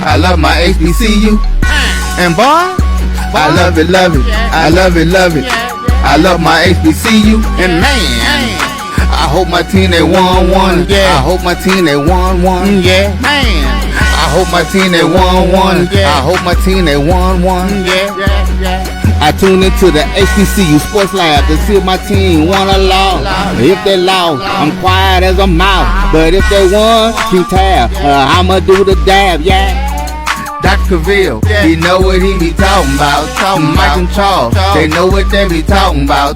I love my HBCU. And boy, I love it, love it. I love it, love it. I love my HBCU. And man, I hope my team they won one. Yeah. I hope my team they won one. Yeah. Man, I hope my team they won one. I hope my team they won one. Yeah. I tune into the HBCU Sports Lab to see if my team won or lost. If they lost, I'm quiet as a mouse. But if they won, keep tab. I'ma do the dab, yeah. Dr. Cavil, he know what he be talking about. Mike and Charles, they know what they be talking about.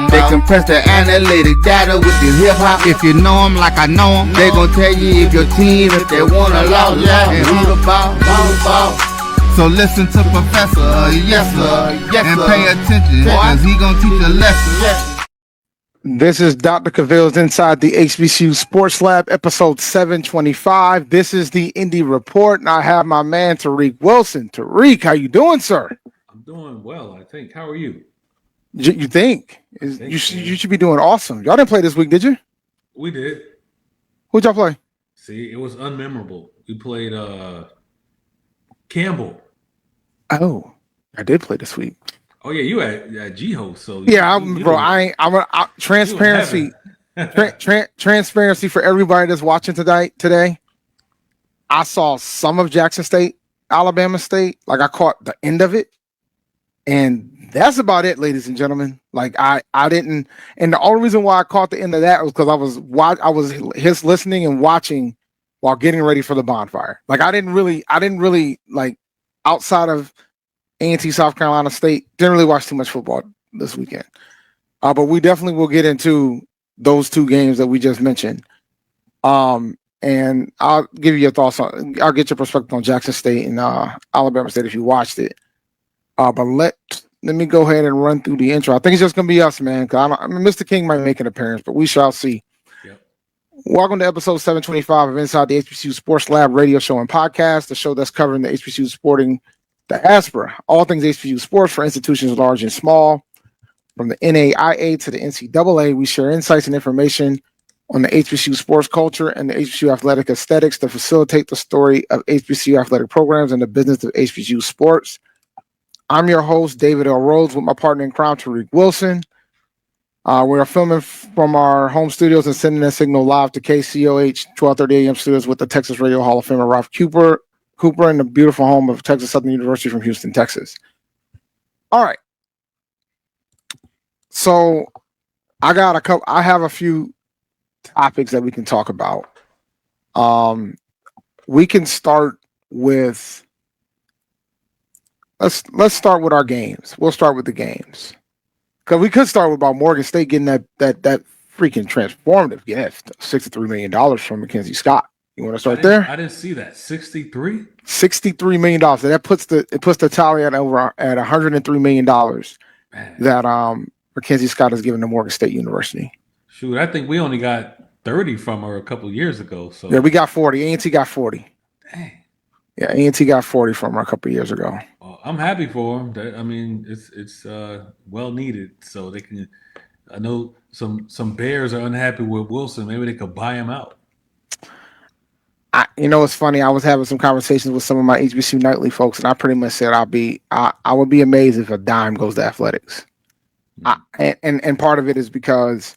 They compress the analytic data with the hip hop. If you know them like I know them, they gon' tell you if your team, if they won or lost, and who the ball. So listen to Professor, yes sir, and pay attention, cause he gon' teach a lesson. This is Dr. Cavil's Inside the HBCU Sports Lab, episode 725. This is the Indy Report, and I have my man Tariq Wilson. Tariq, how you doing, sir? I'm doing well, I think. How are you? You think? You should be doing awesome. Y'all didn't play this week, did you? We did. Who'd y'all play? See, it was unmemorable. We played Campbell. Oh, I did play this week. Oh yeah, you at G-Host, so yeah, transparency. Transparency for everybody that's watching today. I saw some of Jackson State, Alabama State. Like I caught the end of it, and that's about it, ladies and gentlemen. Like I didn't, and the only reason why I caught the end of that was because I was listening and watching while getting ready for the bonfire. Like I didn't really like outside of A&T South Carolina State, didn't really watch too much football this weekend. But we definitely will get into those two games that we just mentioned. And I'll give you your thoughts I'll get your perspective on Jackson State and Alabama State if you watched it. But let me go ahead and run through the intro. I think it's just going to be us, man. Mr. King might make an appearance, but we shall see. Yep. Welcome to episode 725 of Inside the HBCU Sports Lab radio show and podcast, the show that's covering the HBCU sporting diaspora, all things HBCU sports for institutions large and small. From the NAIA to the NCAA, we share insights and information on the HBCU sports culture and the HBCU athletic aesthetics to facilitate the story of HBCU athletic programs and the business of HBCU sports. I'm your host, David L. Rhodes, with my partner in crime, Tariq Wilson. We are filming from our home studios and sending a signal live to KCOH 1230 AM studios with the Texas Radio Hall of Famer Ralph Cooper in the beautiful home of Texas Southern University from Houston, Texas. All right. So I have a few topics that we can talk about. We can start with let's start with our games. We'll start with the games. Because we could start with about Morgan State getting that freaking transformative gift, $63 million from Mackenzie Scott. You want to start there? I didn't see that. 63? $63 million. So that puts the tally at $103 million that Mackenzie Scott has given to Morgan State University. Shoot, I think we only got 30 from her a couple of years ago. So yeah, we got 40. A&T got 40. Dang. Yeah, A&T got 40 from her a couple of years ago. Well, I'm happy for them. I mean, it's well needed. So they can. I know some Bears are unhappy with Wilson. Maybe they could buy him out. It's funny. I was having some conversations with some of my HBCU Nightly folks, and I pretty much said I would be amazed if a dime goes to athletics. And part of it is because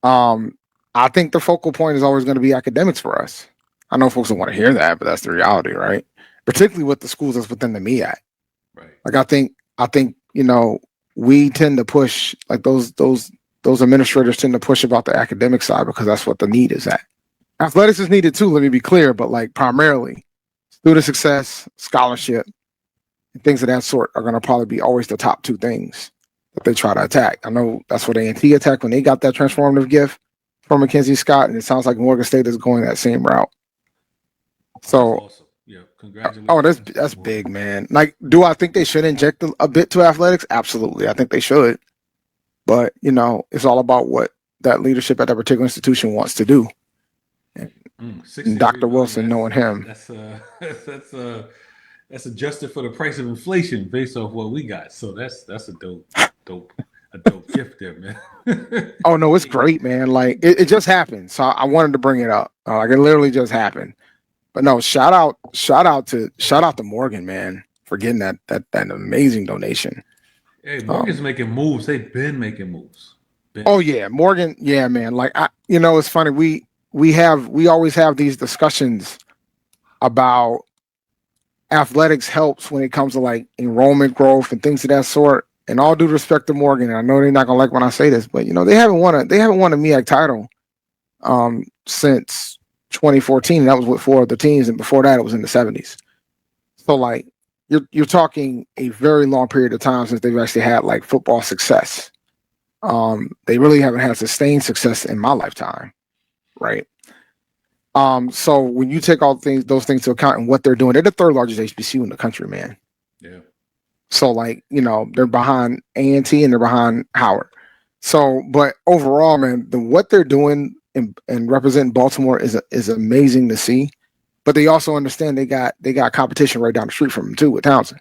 I think the focal point is always going to be academics for us. I know folks don't want to hear that, but that's the reality, right? Particularly with the schools that's within the MEAC. Right. Like I think we tend to push, like those administrators tend to push about the academic side because that's what the need is at. Athletics is needed too, let me be clear, but like primarily student success, scholarship, and things of that sort are going to probably be always the top two things that they try to attack. I know that's what A&T attacked when they got that transformative gift from Mackenzie Scott, and it sounds like Morgan State is going that same route. So, awesome. Yeah, congratulations. Oh, that's big, man. Like, do I think they should inject a bit to athletics? Absolutely, I think they should. But it's all about what that leadership at that particular institution wants to do. And Dr. Wilson, knowing him, that's adjusted for the price of inflation based off what we got. So that's a dope gift there, man. Oh no, it's great, man. Like it just happened. So I wanted to bring it up. Like it literally just happened. But no, shout out to Morgan, man, for getting that amazing donation. Hey, Morgan's making moves. They've been making moves. Oh yeah, Morgan. Yeah, man. Like it's funny. We always have these discussions about athletics helps when it comes to like enrollment growth and things of that sort. And all due respect to Morgan, I know they're not gonna like when I say this, but they haven't won a MEAC title since 2014. And that was with 4 other teams, and before that it was in the 70s. So like you're talking a very long period of time since they've actually had like football success. They really haven't had sustained success in my lifetime, right? So when you take all those things into account and what they're doing, they're the 3rd largest HBCU in the country, man. Yeah. So like, they're behind A&T and they're behind Howard. So, but overall, man, what they're doing and representing Baltimore is amazing to see. But they also understand they got competition right down the street from them too with Townsend.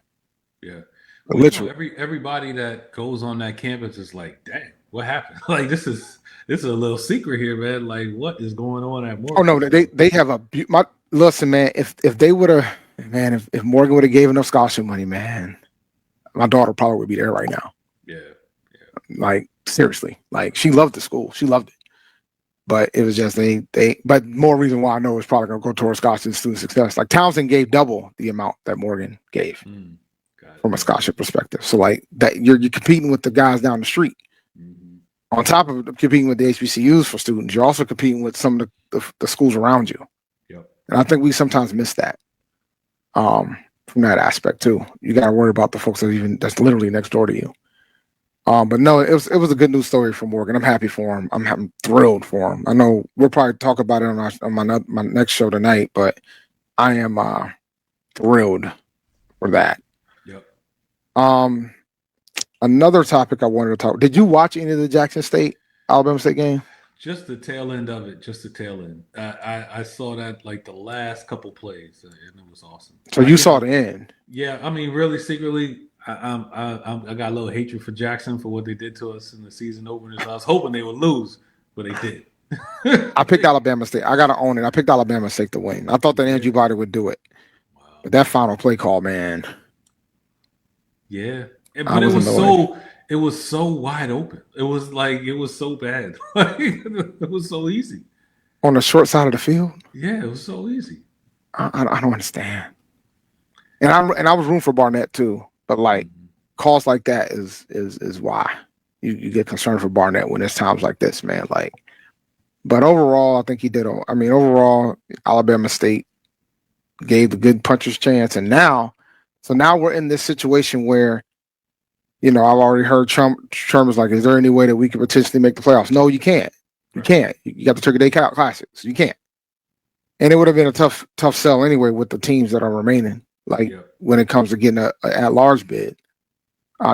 Yeah. Well, literally, everybody that goes on that campus is like, dang, what happened? Like this is a little secret here, man. Like what is going on at Morgan? Oh no, they have listen, man. If they would have, man, if Morgan would have gave enough scholarship money, man, my daughter probably would be there right now. Yeah. Like seriously, like she loved the school, she loved it. But it was just but more reason why I know it's probably gonna go towards scholarship and student success. Like Townsend gave double the amount that Morgan gave from a scholarship perspective. So like that you're competing with the guys down the street. Mm-hmm. On top of competing with the HBCUs for students, you're also competing with some of the schools around you. Yep. And I think we sometimes miss that from that aspect too. You got to worry about the folks that's literally next door to you. But no, it was a good news story for Morgan. I'm happy for him. I'm thrilled for him. I know we'll probably talk about it on my next show tonight, but I am thrilled for that. Yep. Another topic I wanted to talk. Did you watch any of the Jackson State Alabama State game? Just the tail end of it. Just the tail end. I saw that like the last couple plays, and it was awesome. So you saw the end? Yeah, I mean, really secretly, I got a little hatred for Jackson for what they did to us in the season opener. So I was hoping they would lose, but they did. I picked Alabama State. I gotta own it. I picked Alabama State to win. I thought that Andrew Body would do it, but that final play call, man. Yeah. But it was so wide open. It was so bad. It was so easy. On the short side of the field? Yeah, it was so easy. I don't understand. And I was rooting for Barnett too, but like calls like that is why you get concerned for Barnett when there's times like this, man. Like, but overall, I think he did. I mean, overall, Alabama State gave the good puncher's chance, and now we're in this situation where, I've already heard Trump was like, is there any way that we could potentially make the playoffs? No, you can't. You can't. You got the Turkey Day Classic, so you can't. And it would have been a tough sell anyway with the teams that are remaining. Like when it comes to getting a at-large bid,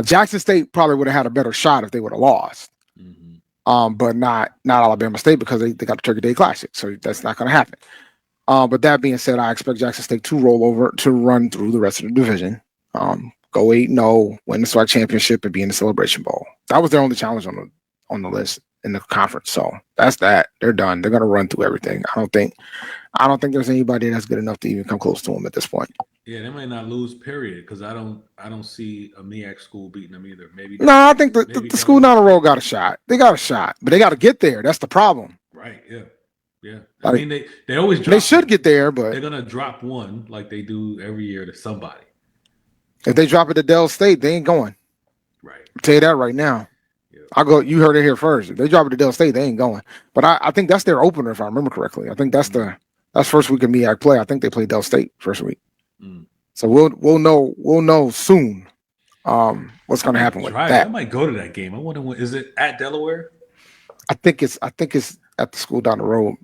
Jackson State probably would have had a better shot if they would have lost. But not Alabama State because they got the Turkey Day Classic, so that's not going to happen. But that being said, I expect Jackson State to run through the rest of the division. Go 8-0, win the SWAC championship, and be in the Celebration Bowl. That was their only challenge on the list in the conference. So that's that. They're done. They're gonna run through everything. I don't think there's anybody that's good enough to even come close to them at this point. Yeah, they might not lose, period, because I don't see a MEAC school beating them either. Maybe no, I think the school down the road got a shot. They got a shot, but they got to get there. That's the problem. Right. Yeah. I mean, they always drop they should get there, but they're gonna drop one like they do every year to somebody. If they drop it to Dell State, they ain't going. Right. I'll tell you that right now. Yeah. You heard it here first. If they drop it to Dell State, they ain't going. But I think that's their opener, if I remember correctly. I think that's first week of MEAC play. I think they play Dell State first week. So we'll know soon what's going to happen with that. I might go to that game. I wonder, is it at Delaware? I think it's at the school down the road.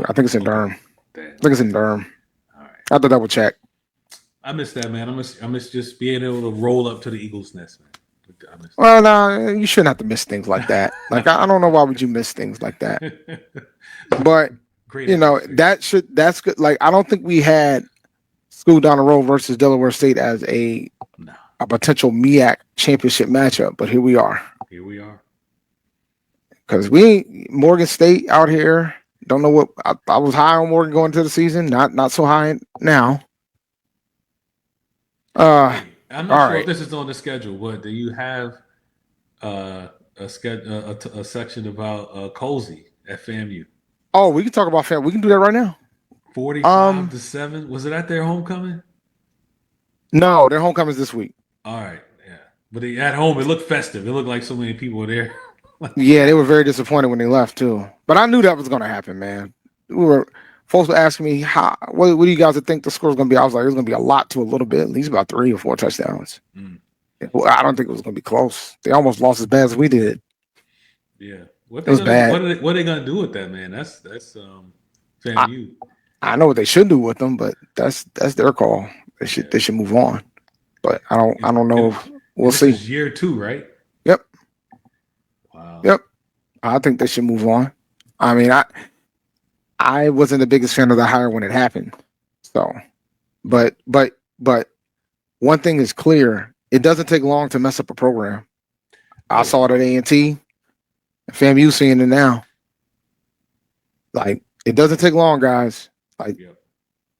I think it's in Durham. Damn. I think it's in Durham. All right. I have to double check. I miss that, man. I miss just being able to roll up to the Eagles' nest, man. Well, no, you shouldn't have to miss things like that. Like I don't know why would you miss things like that. But that's good. Like I don't think we had school down the road versus Delaware State as a potential MEAC championship matchup, but here we are. Because Morgan State out here, Don't know what I was high on Morgan going into the season. Not so high now. I'm not all sure right. if this is on the schedule, but do you have a section about Cozy at FAMU? Oh, we can talk about FAMU. We can do that right now. 45-7. Was it at their homecoming? No, their homecoming's this week. All right, yeah. But at home, it looked festive. It looked like so many people were there. Yeah, they were very disappointed when they left too. But I knew that was going to happen, man. Folks were asking me what do you guys think the score is going to be? I was like, it's going to be a lot to a little bit, at least about 3 or 4 touchdowns. Well, I don't think it was going to be close. They almost lost as bad as we did. Yeah, it was bad. What are they going to do with that, man? That's FAMU. I know what they should do with them, but that's their call. They should move on. But I don't know. We'll see. This is year 2, right? Yep. Wow. Yep. I think they should move on. I mean, I wasn't the biggest fan of the hire when it happened. So, but one thing is clear: it doesn't take long to mess up a program. I saw it at A&T. FAMU seeing it now. Like, it doesn't take long, guys. Like,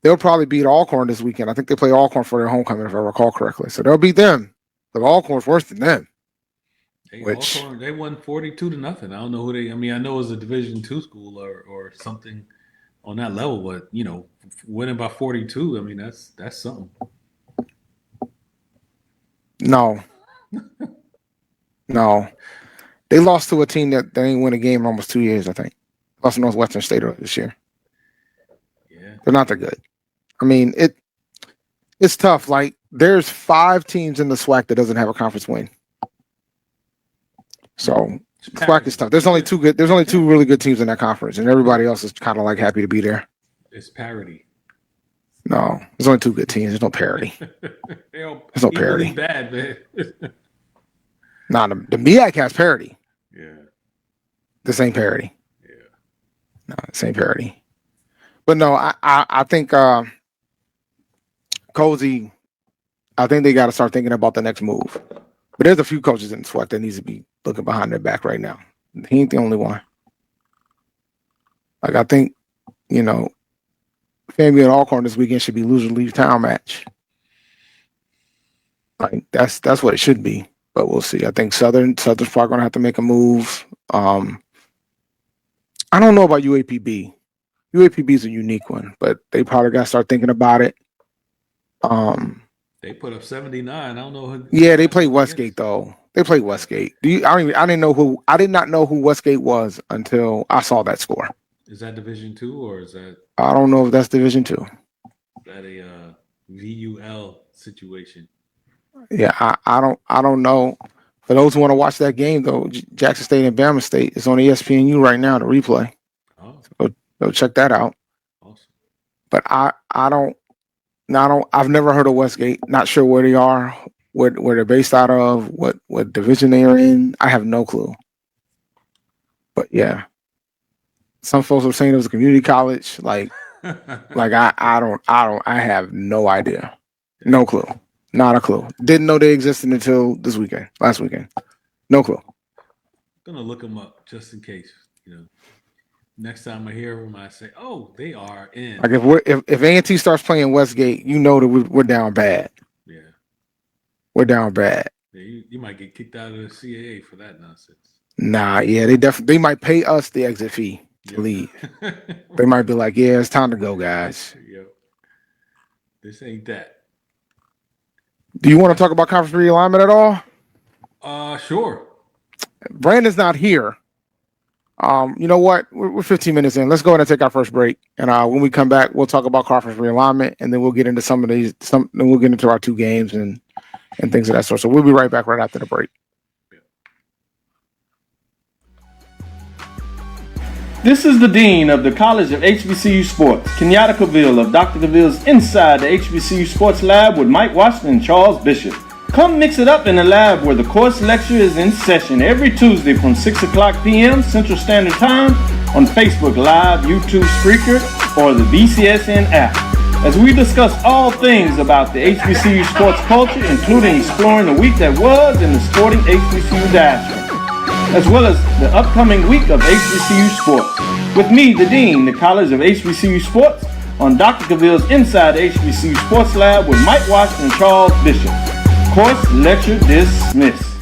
they'll probably beat Alcorn this weekend. I think they play Alcorn for their homecoming, if I recall correctly. So they'll beat them. But Alcorn's worse than them. Alcorn, they won 42-0. I don't know who they. I mean, I know it was a Division II school or something on that level, but winning by 42. I mean, that's something. No. They lost to a team that they didn't win a game in almost 2 years, I think. Lost to Northwestern State this year. Yeah. They're not that good. I mean, it's tough. Like, there's 5 teams in the SWAC that doesn't have a conference win. So SWAC is tough. There's only 2 really good teams in that conference, and everybody else is kind of like happy to be there. It's parity. No, there's only 2 good teams. There's no parity. There's no parity. Bad, man. Nah, the MEAC has parity. Yeah. This ain't parity. Yeah. No, this ain't parity. But no, I think Cozy, I think they got to start thinking about the next move. But there's a few coaches in the SWAC that needs to be looking behind their back right now. He ain't the only one. Like, I think, FAMU and Alcorn this weekend should be loser leave town match. Like, that's what it should be. But we'll see. I think Southern's probably going to have to make a move. I don't know about UAPB. UAPB is a unique one, but they probably got to start thinking about it. They put up 79. I don't know. Yeah, they played Westgate though. They played Westgate. I did not know who Westgate was until I saw that score. Is that Division II or is that? I don't know if that's Division II. Is that a VUL situation? Yeah, I don't know. For those who want to watch that game though, Jackson State and Bama State is on ESPNU right now, the replay. Oh, so go check that out. Awesome. But I've never heard of Westgate. Not sure where they are, where they're based out of, what division they are in. I have no clue. But yeah, some folks were saying it was a community college. Like I have no idea, no clue, not a clue. Didn't know they existed until last weekend. No clue. Gonna look them up just in case. Next time I hear them, I say, "Oh, they are in." Like if A&T starts playing Westgate, that we're down bad. Yeah, we're down bad. Yeah, you might get kicked out of the CAA for that nonsense. Nah, yeah, they might pay us the exit fee to leave. They might be like, "Yeah, it's time to go, guys." Yep. This ain't that. Do you want to talk about conference realignment at all? Sure. Brandon's not here. You know what? We're 15 minutes in. Let's go ahead and take our first break. And when we come back, we'll talk about conference realignment, and then we'll get into then we'll get into our 2 games and things of that sort. So we'll be right back right after the break. This is the Dean of the College of HBCU Sports, Kenyatta Cavil of Dr. Cavil's Inside the HBCU Sports Lab with Mike Washington and Charles Bishop. Come mix it up in the lab where the course lecture is in session every Tuesday from 6 o'clock p.m. Central Standard Time on Facebook Live, YouTube Spreaker, or the BCSN app. As we discuss all things about the HBCU sports culture, including exploring the week that was in the sporting HBCU diaspora, as well as the upcoming week of HBCU sports. with me, the Dean, the College of HBCU Sports, on Dr. Cavil's Inside the HBCU Sports Lab with Mike Washington and Charles Bishop. Course lecture dismissed.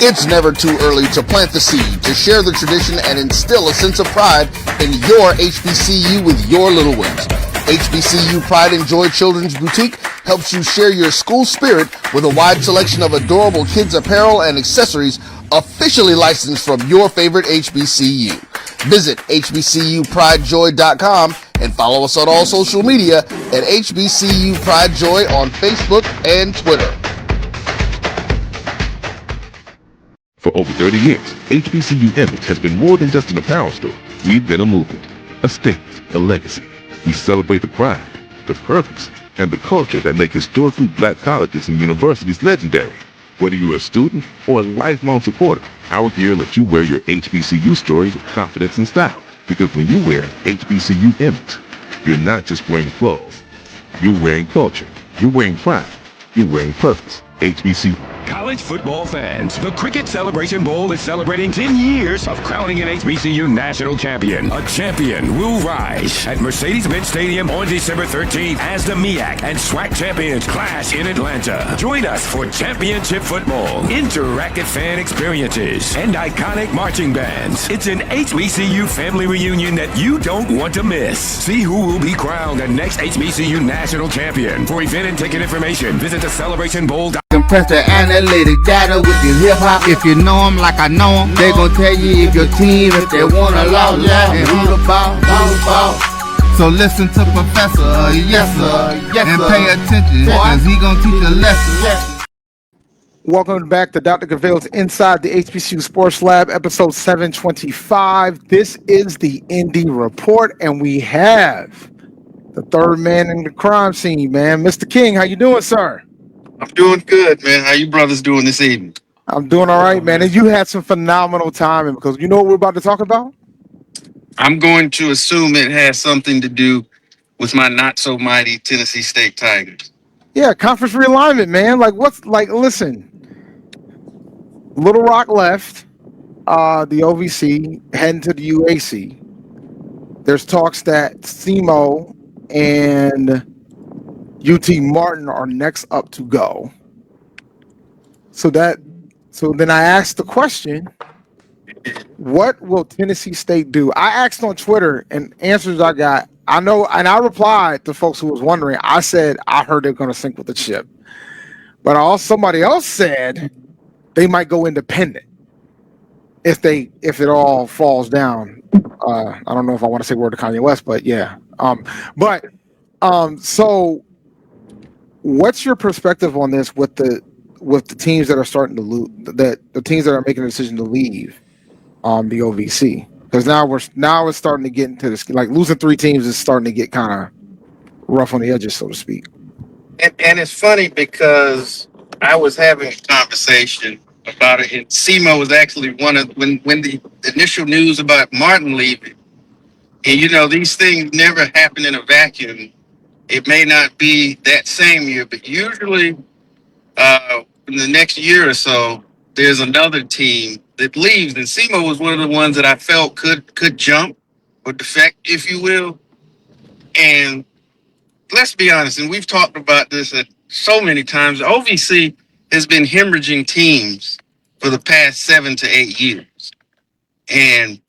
It's never too early to plant the seed, to share the tradition, and instill a sense of pride in your HBCU with your little ones. HBCU Pride and Joy Children's Boutique helps you share your school spirit with a wide selection of adorable kids apparel and accessories officially licensed from your favorite HBCU. Visit hbcupridejoy.com and follow us on all social media at HBCU Pride Joy on Facebook and Twitter. For over 30 years, HBCU Image has been more than just an apparel store. We've been a movement, a stance, a legacy. We celebrate the pride, the purpose, and the culture that make historically black colleges and universities legendary. Whether you're a student or a lifelong supporter, our gear lets you wear your HBCU story with confidence and style. Because when you wear HBCU Image, you're not just wearing clothes. You're wearing culture. You're wearing pride. You're wearing purpose. HBCU. College football fans, the Cricket Celebration Bowl is celebrating 10 years of crowning an HBCU national champion. A champion will rise at Mercedes-Benz Stadium on December 13th as the MEAC and SWAC champions clash in Atlanta. Join us for championship football, interactive fan experiences, and iconic marching bands. It's an HBCU family reunion that you don't want to miss. See who will be crowned the next HBCU national champion. For event and ticket information, visit thecelebrationbowl.com. Compress the analytic data with your hip-hop. If you know them like I know them, they gon' tell you if your team, if they wanna lose, and who the ball. So listen to Professor, yes sir, and pay attention, cause he gon' teach a lesson. Welcome back to Dr. Cavil's Inside the HBCU Sports Lab, episode 725. This is the Indy Report, and we have the third man in the crime scene, man. Mr. King, how you doing, sir? I'm doing good, man. How you brothers doing this evening? I'm doing all right, man. And you had some phenomenal timing because you know what we're about to talk about? I'm going to assume it has something to do with my not so mighty Tennessee State Tigers. Yeah, conference realignment, man. Listen, Little Rock left the OVC, heading to the UAC. There's talks that SEMO and UT Martin are next up to go. So then I asked the question, what will Tennessee State do? I asked on Twitter, and answers I got, I know, and I replied to folks who was wondering. I said, I heard they're going to sink with the ship. But somebody else said they might go independent if it all falls down. I don't know if I want to say word to Kanye West, but yeah. So what's your perspective on this with the teams that are starting to lose, the teams that are making a decision to leave the OVC? Because now it's starting to get into this, like losing 3 teams is starting to get kind of rough on the edges, so to speak. And it's funny because I was having a conversation about it, and SEMO was actually one of when the initial news about Martin leaving. And you know, these things never happen in a vacuum. It may not be that same year, but usually in the next year or so, there's another team that leaves. And SEMO was one of the ones that I felt could jump or defect, if you will. And let's be honest, and we've talked about this so many times, the OVC has been hemorrhaging teams for the past 7 to 8 years. And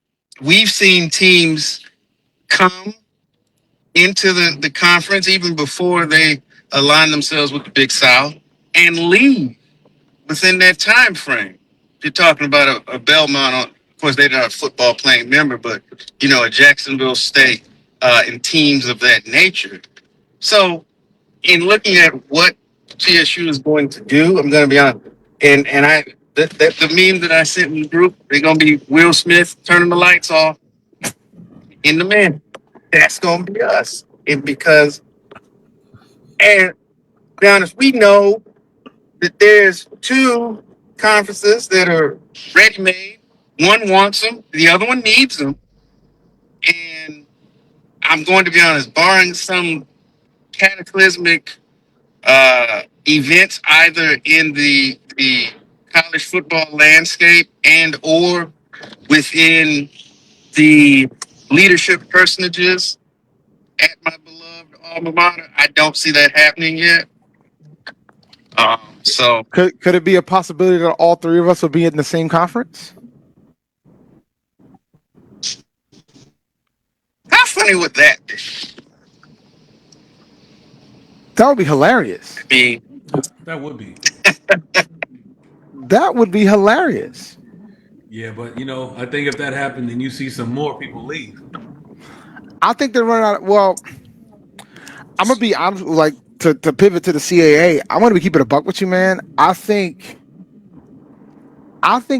we've seen teams come into the conference even before they align themselves with the Big South and leave within that time frame. You're talking about a Belmont, of course they're not a football playing member, but you know, a Jacksonville State and teams of that nature. So in looking at what TSU is going to do, I'm going to be honest, and the meme that I sent in the group, they're gonna be Will Smith turning the lights off in the man. That's gonna be us. And because, and to be honest, we know that there's two conferences that are ready made. One wants them, the other one needs them. And I'm going to be honest, barring some cataclysmic events either in the college football landscape and or within the leadership personages at my beloved alma mater, I don't see that happening yet. So Could it be a possibility that all three of us will be in the same conference? how funny would that be? That would be hilarious. I mean, That would be. That would be hilarious. Yeah, but I think if that happened, then you see some more people leave. I think they're running out. Well, I'm gonna be honest. Like to pivot to the CAA, I'm gonna be keeping a buck with you, man. I think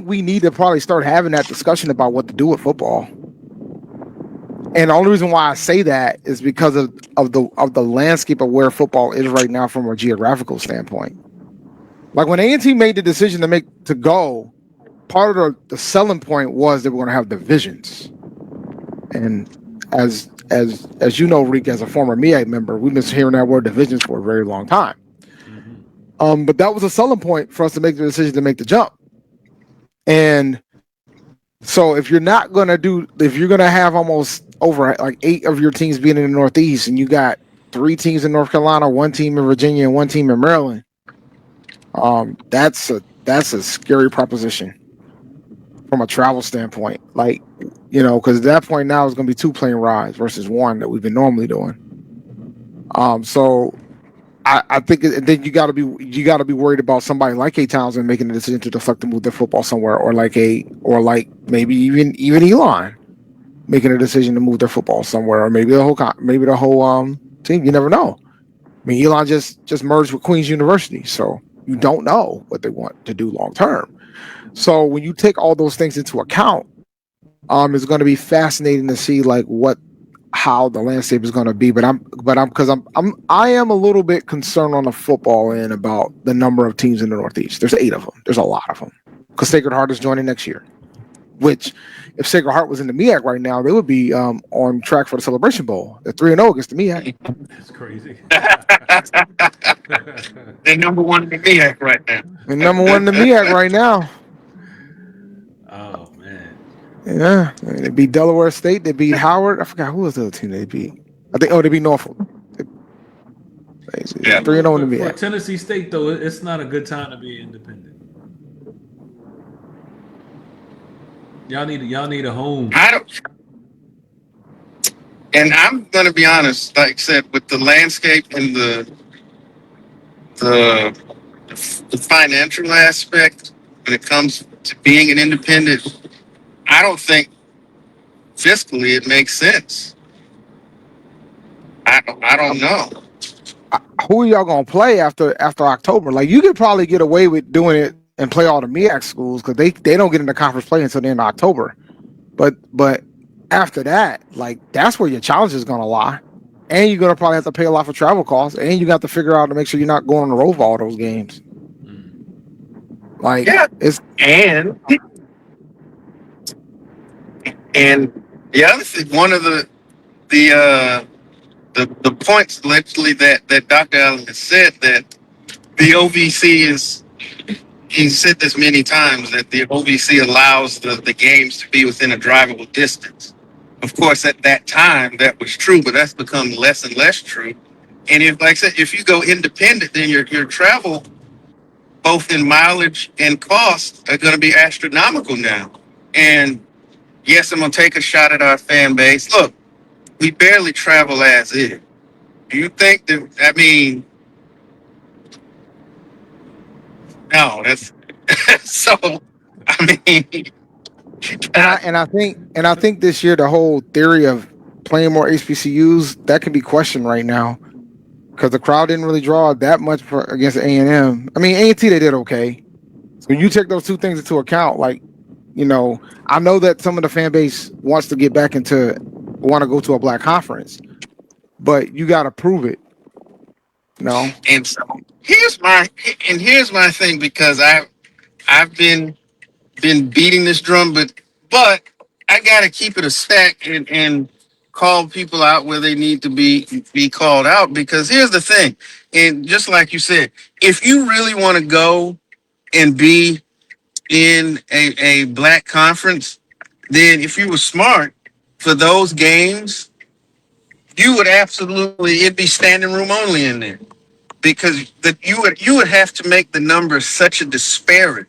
we need to probably start having that discussion about what to do with football. And the only reason why I say that is because of the landscape of where football is right now from a geographical standpoint. Like when A&T made the decision to go, part of the selling point was they were going to have divisions. And as you know, Reek, as a former MEAC member, we've been hearing that word divisions for a very long time. Mm-hmm. But that was a selling point for us to make the decision to make the jump. And so if you're going to have almost over like 8 of your teams being in the Northeast, and you got 3 teams in North Carolina, 1 team in Virginia, and 1 team in Maryland, that's a scary proposition from a travel standpoint. Like, because at that point now it's going to be 2 plane rides versus 1 that we've been normally doing. So I think then you got to be worried about somebody like A Townsend making a decision to deflect to move their football somewhere, or maybe even Elon making a decision to move their football somewhere, or maybe the whole team. You never know. I mean, Elon just merged with Queen's University, so you don't know what they want to do long term. So when you take all those things into account, it's going to be fascinating to see how the landscape is going to be. But I am a little bit concerned on the football end about the number of teams in the Northeast. There's 8 of them. There's a lot of them because Sacred Heart is joining next year. Which, if Sacred Heart was in the MEAC right now, they would be on track for the Celebration Bowl. They're 3-0 against the MEAC. That's crazy. They're number 1 in the MEAC right now. They're number 1 in the MEAC right now. Oh man. Yeah, I mean, they beat Delaware State. They beat Howard. I forgot who was the other team they beat. They beat Norfolk. Yeah, 3-0 in the MEAC. For Tennessee State though, it's not a good time to be independent. Y'all need a home. And I'm going to be honest, like I said, with the landscape and the financial aspect when it comes to being an independent, I don't think fiscally it makes sense. I don't know. Who are y'all gonna play after October? Like, you could probably get away with doing it and play all the MEAC schools because they don't get into conference play until the end of October. But after that, that's where your challenge is gonna lie. And you're gonna probably have to pay a lot for travel costs, and you got to figure out to make sure you're not going on the road for all those games. It's and the other thing, one of the points allegedly that Dr. Allen has said, that the OVC is, he's said this many times, that the OVC allows the games to be within a drivable distance. Of course, at that time that was true, but that's become less and less true. And if, like I said, if you go independent, then your travel, both in mileage and cost, are going to be astronomical now. And yes, I'm going to take a shot at our fan base. Look, we barely travel as is. Do you think that, no, that's, so, and I think this year the whole theory of playing more HBCUs, that can be questioned right now because the crowd didn't really draw that much against A&M. I mean, A&T, they did okay, So when you take those two things into account, like, you know, I know that some of the fan base wants to get back into, want to go to a black conference, but you got to prove it. No. And so here's my thing, because I've been beating this drum, but I gotta keep it a stack and call people out where they need to be called out. Because here's the thing, and just like you said, if you really want to go and be in a black conference, then if you were smart for those games, you would absolutely, it'd be standing room only in there, because you would have to make the numbers such a disparate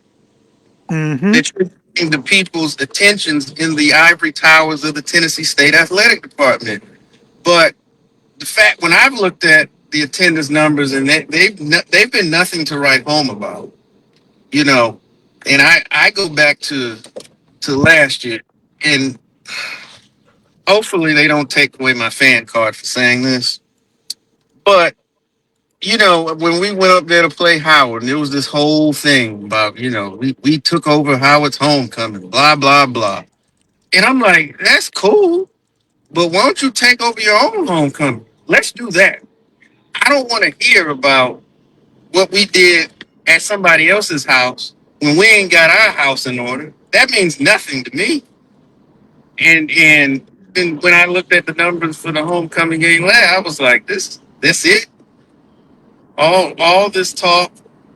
that you're getting the people's attentions in the ivory towers of the Tennessee State Athletic Department. But the fact, when I've looked at the attendance numbers, and they've been nothing to write home about, you know, and I go back to last year, and hopefully they don't take away my fan card for saying this, but you know, when we went up there to play Howard, and there was this whole thing about, you know, we took over Howard's homecoming, blah, blah, blah. And I'm like, that's cool, but why don't you take over your own homecoming? Let's do that. I don't want to hear about what we did at somebody else's house when we ain't got our house in order. That means nothing to me. And when I looked at the numbers for the homecoming game last, I was like, this it? All this talk.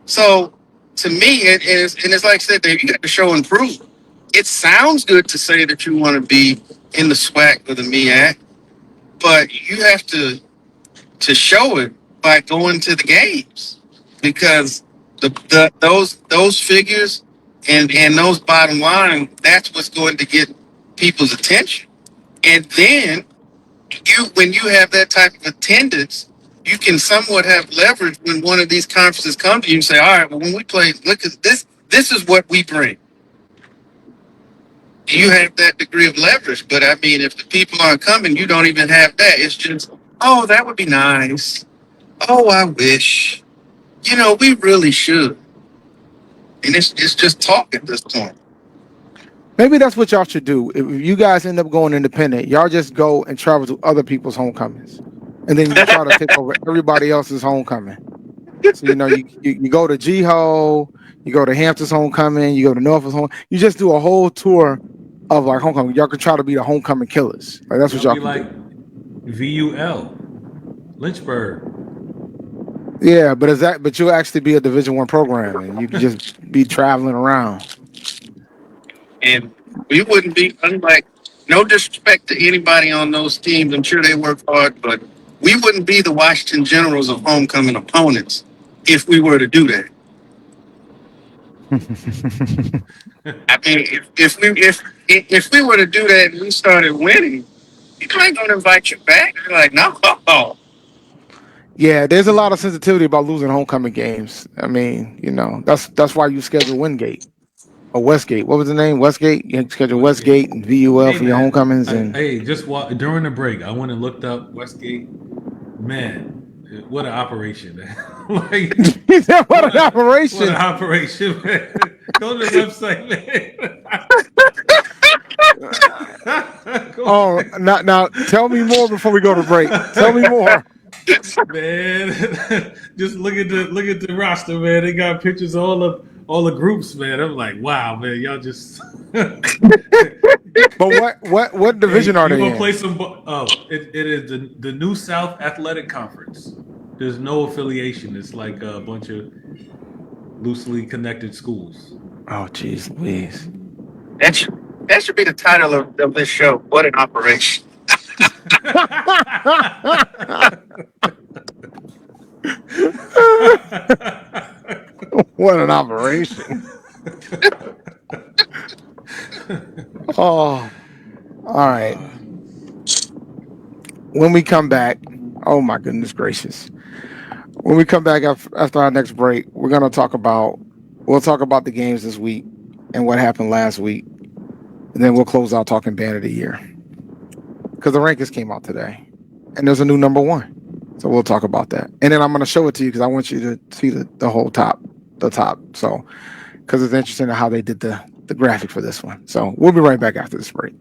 So to me, it's like I said, Dave, you got to show and prove. It sounds good to say that you want to be in the SWAC or the MEAC, but you have to show it by going to the games, because those figures and those bottom line, that's what's going to get people's attention. And then when you have that type of attendance, you can somewhat have leverage when one of these conferences come to you and say, all right, well, when we play, look at this. This is what we bring. You have that degree of leverage. But I mean, if the people aren't coming, you don't even have that. It's just, oh, that would be nice. Oh, I wish. You know, we really should. And it's just talk at this point. Maybe that's what y'all should do. If you guys end up going independent, y'all just go and travel to other people's homecomings, and then you try to take over everybody else's homecoming. So, you know, you go to GHO, you go to Hampton's homecoming, you go to Norfolk's home. You just do a whole tour of like homecoming. Y'all can try to be the homecoming killers. Like that's what y'all can do. VUL, Lynchburg. Yeah, but you'll actually be a Division I program, and you can just be traveling around. And we wouldn't be, unlike, no disrespect to anybody on those teams, I'm sure they work hard, but we wouldn't be the Washington Generals of homecoming opponents if we were to do that. I mean, if we were to do that and we started winning, people ain't gonna invite you back. They're like, no. Yeah, there's a lot of sensitivity about losing homecoming games. I mean, you know, that's why you schedule Wingate or Westgate. What was the name? Westgate. You schedule Westgate and VUL for your homecomings. Just during the break, I went and looked up Westgate. Man, what an operation! Like, what an operation! What an operation, man! Go to the website, man. Oh, now tell me more before we go to break. Tell me more. Man, just look at the roster, man. They got pictures of all the groups, man. I'm like, wow, man, y'all just. But what division are they in? Play some. It is the New South Athletic Conference. There's no affiliation. It's like a bunch of loosely connected schools. Oh, geez, Louise. That should be the title of this show. What an operation! What an operation. Oh, all right. When we come back, oh my goodness gracious. When we come back after our next break, we'll talk about the games this week and what happened last week. And then we'll close out talking band of the year. Because the rankings came out today. And there's a new number one. So we'll talk about that. And then I'm going to show it to you because I want you to see the whole top. So because it's interesting how they did the graphic for this one. So we'll be right back after this break.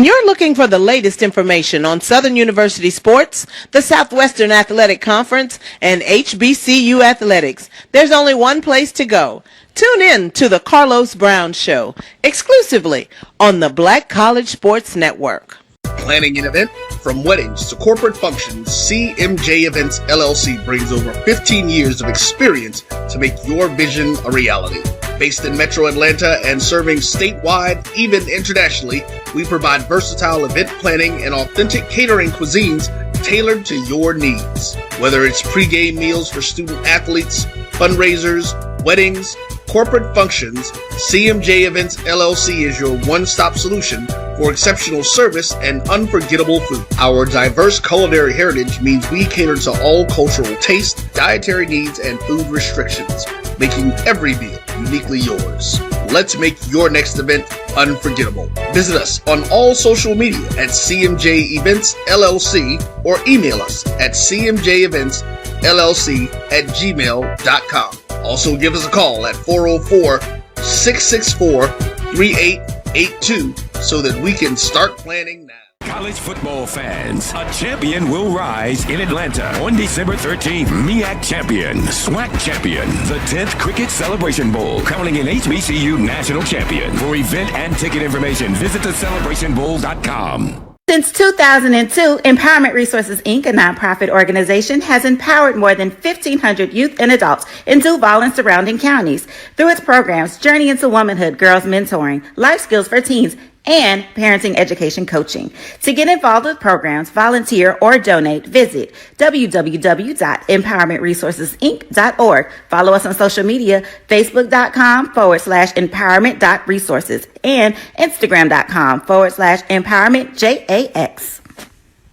You're looking for the latest information on Southern University sports, the Southwestern Athletic Conference, and HBCU athletics. There's only one place to go. Tune in to the Carlos Brown Show, exclusively on the Black College Sports Network. Planning an event? From weddings to corporate functions, CMJ Events LLC brings over 15 years of experience to make your vision a reality. Based in Metro Atlanta and serving statewide, even internationally, we provide versatile event planning and authentic catering cuisines tailored to your needs. Whether it's pre-game meals for student athletes, fundraisers, weddings, corporate functions, CMJ Events LLC is your one-stop solution for exceptional service and unforgettable food. Our diverse culinary heritage means we cater to all cultural taste, dietary needs, and food restrictions, making every meal uniquely yours. Let's make your next event unforgettable. Visit us on all social media at CMJ Events LLC or email us at cmjeventsllc@gmail.com. Also give us a call at 404-664-3882 so that we can start planning now. College football fans, a champion will rise in Atlanta on December 13th. MEAC champion, SWAC champion, the 10th Cricket Celebration Bowl, crowning an HBCU national champion. For event and ticket information, visit thecelebrationbowl.com. Since 2002, Empowerment Resources, Inc., a nonprofit organization, has empowered more than 1,500 youth and adults in Duval and surrounding counties. Through its programs, Journey into Womanhood, Girls Mentoring, Life Skills for Teens, and Parenting Education Coaching. To get involved with programs, volunteer, or donate, visit www.empowermentresourcesinc.org. Follow us on social media, facebook.com/empowerment.resources and instagram.com/empowermentJAX.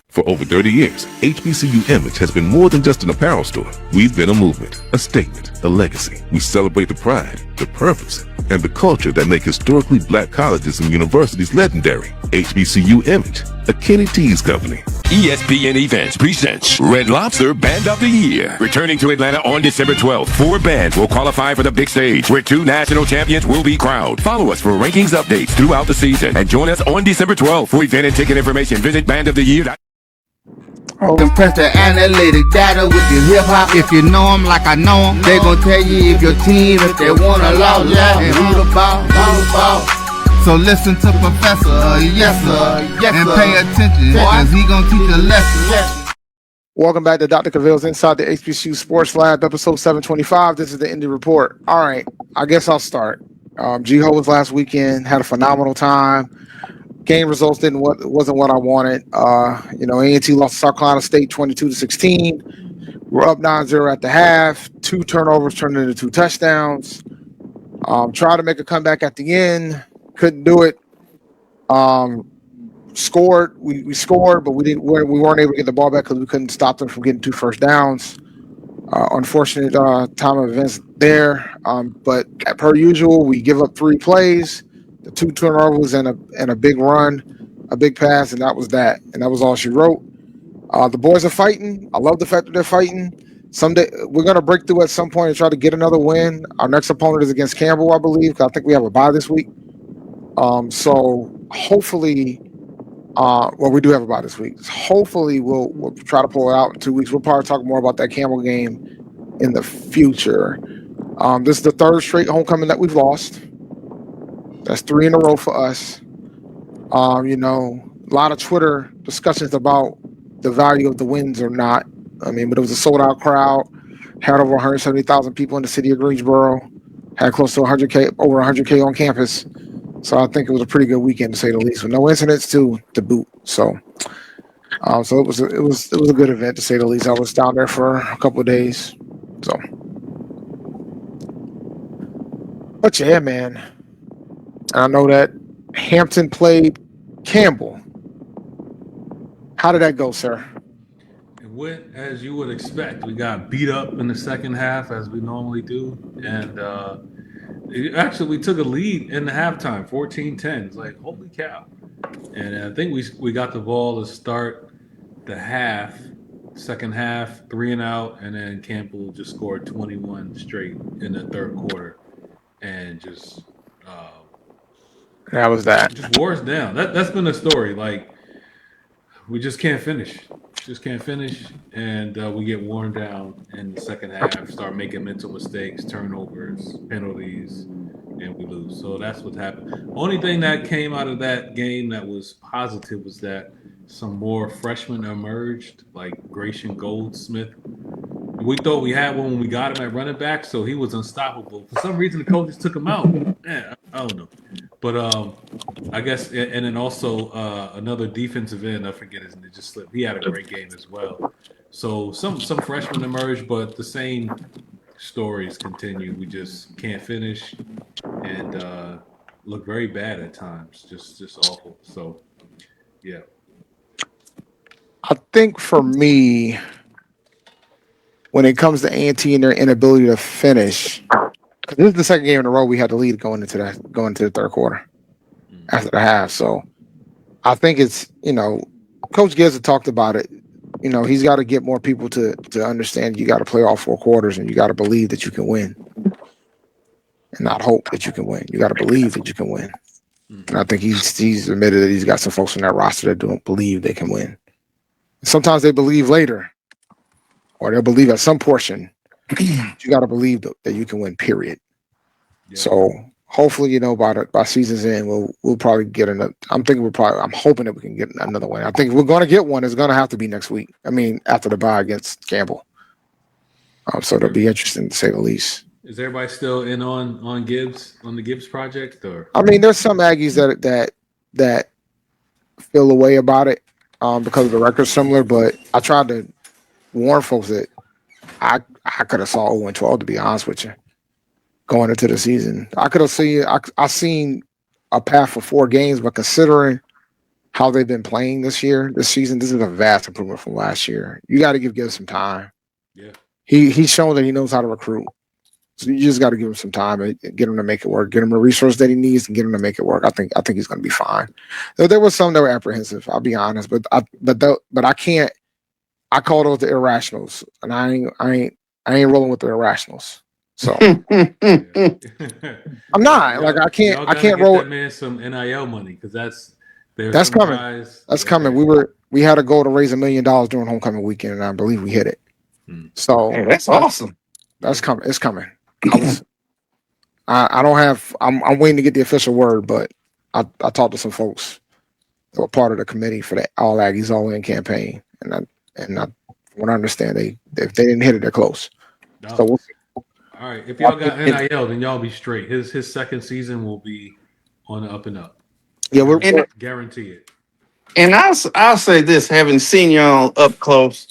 For over 30 years, HBCU Image has been more than just an apparel store. We've been a movement, a statement, a legacy. We celebrate the pride, the purpose, and the culture that make historically black colleges and universities legendary. HBCU Image, a Kenny T's company. ESPN Events presents Red Lobster Band of the Year. Returning to Atlanta on December 12th, 4 bands will qualify for the big stage, where 2 national champions will be crowned. Follow us for rankings updates throughout the season, and join us on December 12th. For event and ticket information, visit bandoftheyear.com. Compress the analytic data with your hip hop. If you know them like I know them, they gon' tell you if your team, if they wanna lose, and who the ball. So listen to Professor, yes sir, and pay attention, cause he gon' teach a lesson. Welcome back to Dr. Cavil's Inside the HBCU Sports Lab, episode 725. This is the Indy Report. All right, I guess I'll start. G-Ho was last weekend, had a phenomenal time. Game results wasn't what I wanted. A&T lost to South Carolina State 22-16. We're up 9-0 at the half. 2 turnovers turned into 2 touchdowns. Tried to make a comeback at the end. Couldn't do it. Scored. We scored, but we weren't able to get the ball back because we couldn't stop them from getting 2 first downs. Unfortunate time of events there. But per usual, we give up 3 plays. The 2 turnovers and a big run, a big pass, and that was that. And that was all she wrote. The boys are fighting. I love the fact that they're fighting. Someday we're going to break through at some point and try to get another win. Our next opponent is against Campbell, I believe, because I think we have a bye this week. So hopefully, we do have a bye this week. Hopefully we'll try to pull it out in 2 weeks. We'll probably talk more about that Campbell game in the future. This is the 3rd straight homecoming that we've lost. That's 3 in a row for us. A lot of Twitter discussions about the value of the wins or not. But it was a sold-out crowd. Had over 170,000 people in the city of Greensboro. Had close to over 100K on campus. So I think it was a pretty good weekend, to say the least, with no incidents to boot. So it was a good event, to say the least. I was down there for a couple of days. So, but yeah, man. I know that Hampton played Campbell. How did that go, sir? It went as you would expect. We got beat up in the second half, as we normally do. And we took a lead in the halftime, 14-10. It's like, holy cow. And I think we got the ball to start the half Second half, 3 and out, and then Campbell just scored 21 straight in the third quarter, and just That was that. just wore us down. That's been the story. Like we just can't finish. Just can't finish, and we get worn down in the second half. Start making mental mistakes, turnovers, penalties, and we lose. So that's what happened. Only thing that came out of that game that was positive was that some more freshmen emerged, like Gratian Goldsmith. We thought we had one when we got him at running back, so he was unstoppable. For some reason, the coaches took him out. Man, I don't know. But I guess, and then also another defensive end, I forget his name, just slipped. He had a great game as well. So some freshmen emerged, but the same stories continue. We just can't finish and look very bad at times. Just awful. So, yeah. I think for me, when it comes to A&T and their inability to finish, because this is the second game in a row we had the lead going into the third quarter after the half. So I think it's, Coach Gibbs had talked about it. He's got to get more people to understand you got to play all 4 quarters and you got to believe that you can win and not hope that you can win. You got to believe that you can win. And I think he's admitted that he's got some folks on that roster that don't believe they can win. Sometimes they believe later, or they'll believe at some portion. You got to believe that you can win, period. Yeah. So hopefully, by season's end, we'll probably get another. I'm hoping that we can get another win. I think if we're going to get one, it's going to have to be next week. I mean, after the bye against Campbell. So it'll be interesting to say the least. Is everybody still in on Gibbs, on the Gibbs project, or? I mean, there's some Aggies that feel a way about it because of the record's similar, but I tried to warn folks that I could have saw 0-12, to be honest with you, going into the season. I could have seen a path for 4 games, but considering how they've been playing this season, this is a vast improvement from last year. You got to give Gibbs some time. Yeah, he's shown that he knows how to recruit. So you just got to give him some time and get him to make it work. Get him the resource that he needs and get him to make it work. I think he's going to be fine. There was some that were apprehensive. I'll be honest, but I can't. I call those the irrationals, and I ain't rolling with the irrationals. So I'm not like I can't roll. That man some NIL money because that's coming. Guys, that's coming. We had a goal to raise $1 million during homecoming weekend, and I believe we hit it. So that's awesome. That's coming. It's coming. I don't have. I'm waiting to get the official word, but I talked to some folks that were part of the committee for the All Aggies All In campaign, and from what I understand, if they didn't hit it, they're close. No. So we'll see. All right, if y'all got NIL, then y'all be straight. His second season will be on the up and up. Yeah, we're guarantee it. And I'll say this: having seen y'all up close,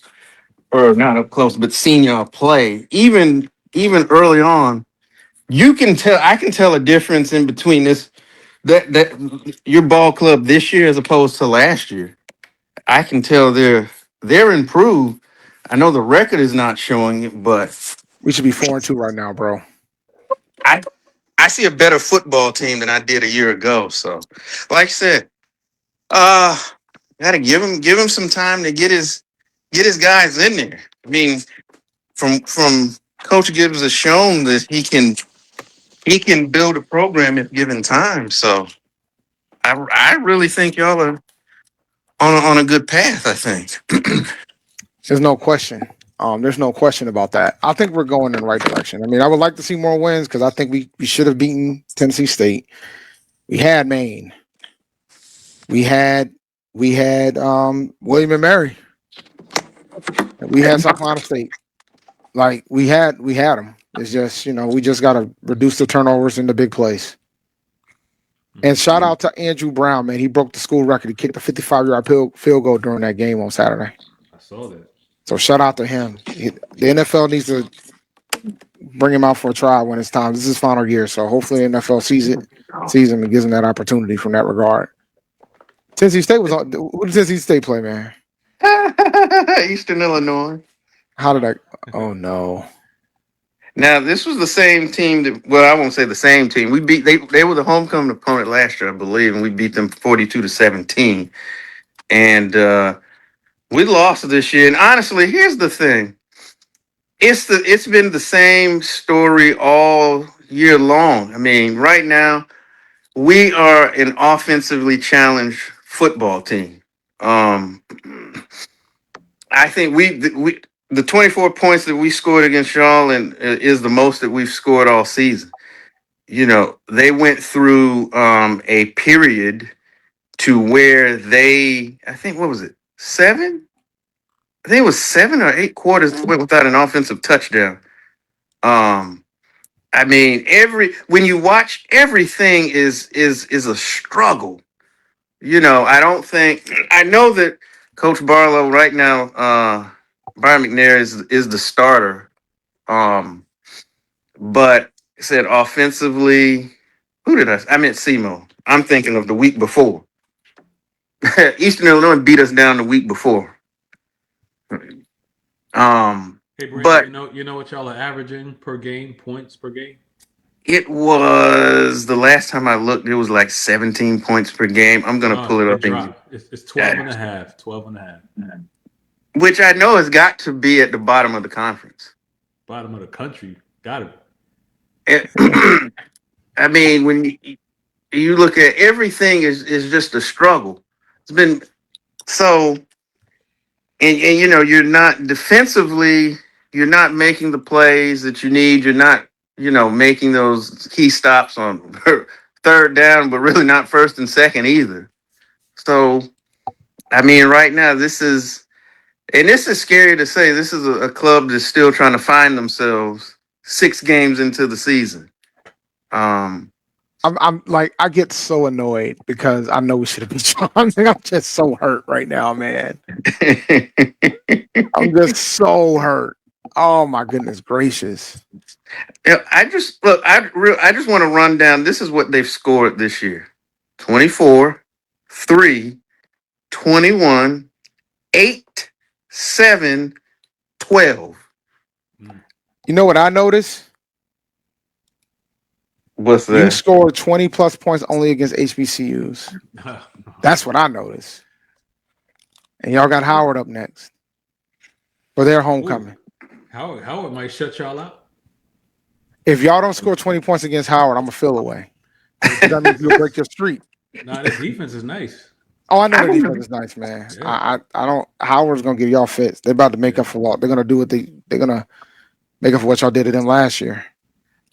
or not up close, but seen y'all play, even early on, I can tell a difference in between that your ball club this year as opposed to last year. I can tell they're improved. I know the record is not showing it, but we should be 4-2 right now, bro. I see a better football team than I did a year ago. So, like I said, gotta give him some time to get his guys in there. I mean, from Coach Gibbs has shown that he can build a program if given time. So, I really think y'all are on a good path. I think. There's no question. There's no question about that. I think we're going in the right direction. I mean, I would like to see more wins because I think we should have beaten Tennessee State. We had Maine. We had William and Mary. We had South Carolina State. Like we had them. It's just we just got to reduce the turnovers in the big plays. And shout out to Andrew Brown, man. He broke the school record. He kicked a 55-yard field goal during that game on Saturday. I saw that. So shout out to him. The NFL needs to bring him out for a trial when it's time. This is his final year, so hopefully the NFL sees him and gives him that opportunity from that regard. Tennessee State was on. Who did Tennessee State play, man? Eastern Illinois. How did I? Oh no. Now this was the same team I won't say the same team. We beat they were the homecoming opponent last year, I believe, and we beat them 42-17. And We lost this year, and honestly, here's the thing: it's been the same story all year long. I mean, right now we are an offensively challenged football team. Um, I think we the 24 points that we scored against y'all and is the most that we've scored all season. You know, they went through a period to where I think, what was it, 7? I think it was 7 or 8 quarters without an offensive touchdown. I mean, when you watch, everything is a struggle. You know, I know that Coach Barlow right now, Byron McNair is the starter. But I said offensively, I meant SEMO. I'm thinking of the week before. Eastern Illinois beat us down the week before. Hey, Brandon, But you know what y'all are averaging per game, points per game? it was, the last time I looked, it was like 17 points per game. I'm gonna pull it It up and dropped. It's 12 and a half. 12 and a half. which I know has got to be at the bottom of the conference. Bottom of the country. Got it. I mean, when you look at everything is just a struggle. It's been so, and you know, you're not defensively, you're not making the plays that you need. You're not, you know, making those key stops on third down, but really not first and second either. So, I mean, right now, this is scary to say. This is a club that's still trying to find themselves 6 games into the season. I'm like, I get so annoyed because I know we should have been John. I'm just so hurt right now, man. I'm just so hurt. Oh my goodness gracious. Yeah, I just want to run down. This is what they've scored this year: 24, 3, 21, 8, 7, 12. You know what I noticed? What's You that? scored 20 plus points only against HBCUs. That's what I noticed. And y'all got Howard up next for their homecoming. Howard might shut y'all out. If y'all don't score 20 points against Howard, I'm gonna feel away. That means you'll break your streak. Nah, this defense is nice. Oh, I know the defense is nice, man. Yeah. I don't. Howard's gonna give y'all fits. They're about to make up for what they're gonna do. They're gonna make up for what y'all did to them last year.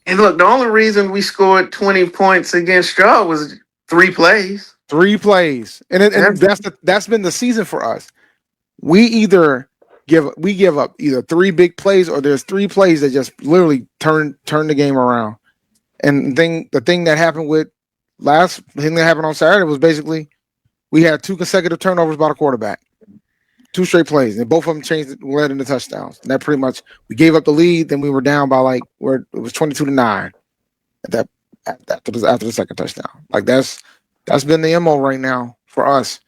And look, the only reason we scored 20 points against y'all was 3 plays. 3 plays, and that's been the season for us. We give up either 3 big plays or there's 3 plays that just literally turn the game around. And the thing that happened on Saturday was basically we had 2 consecutive turnovers by the quarterback, 2 straight plays, and both of them led into touchdowns. And that pretty much, we gave up the lead, then we were down by it was 22-9 after the second touchdown. Like that's been the MO right now for us.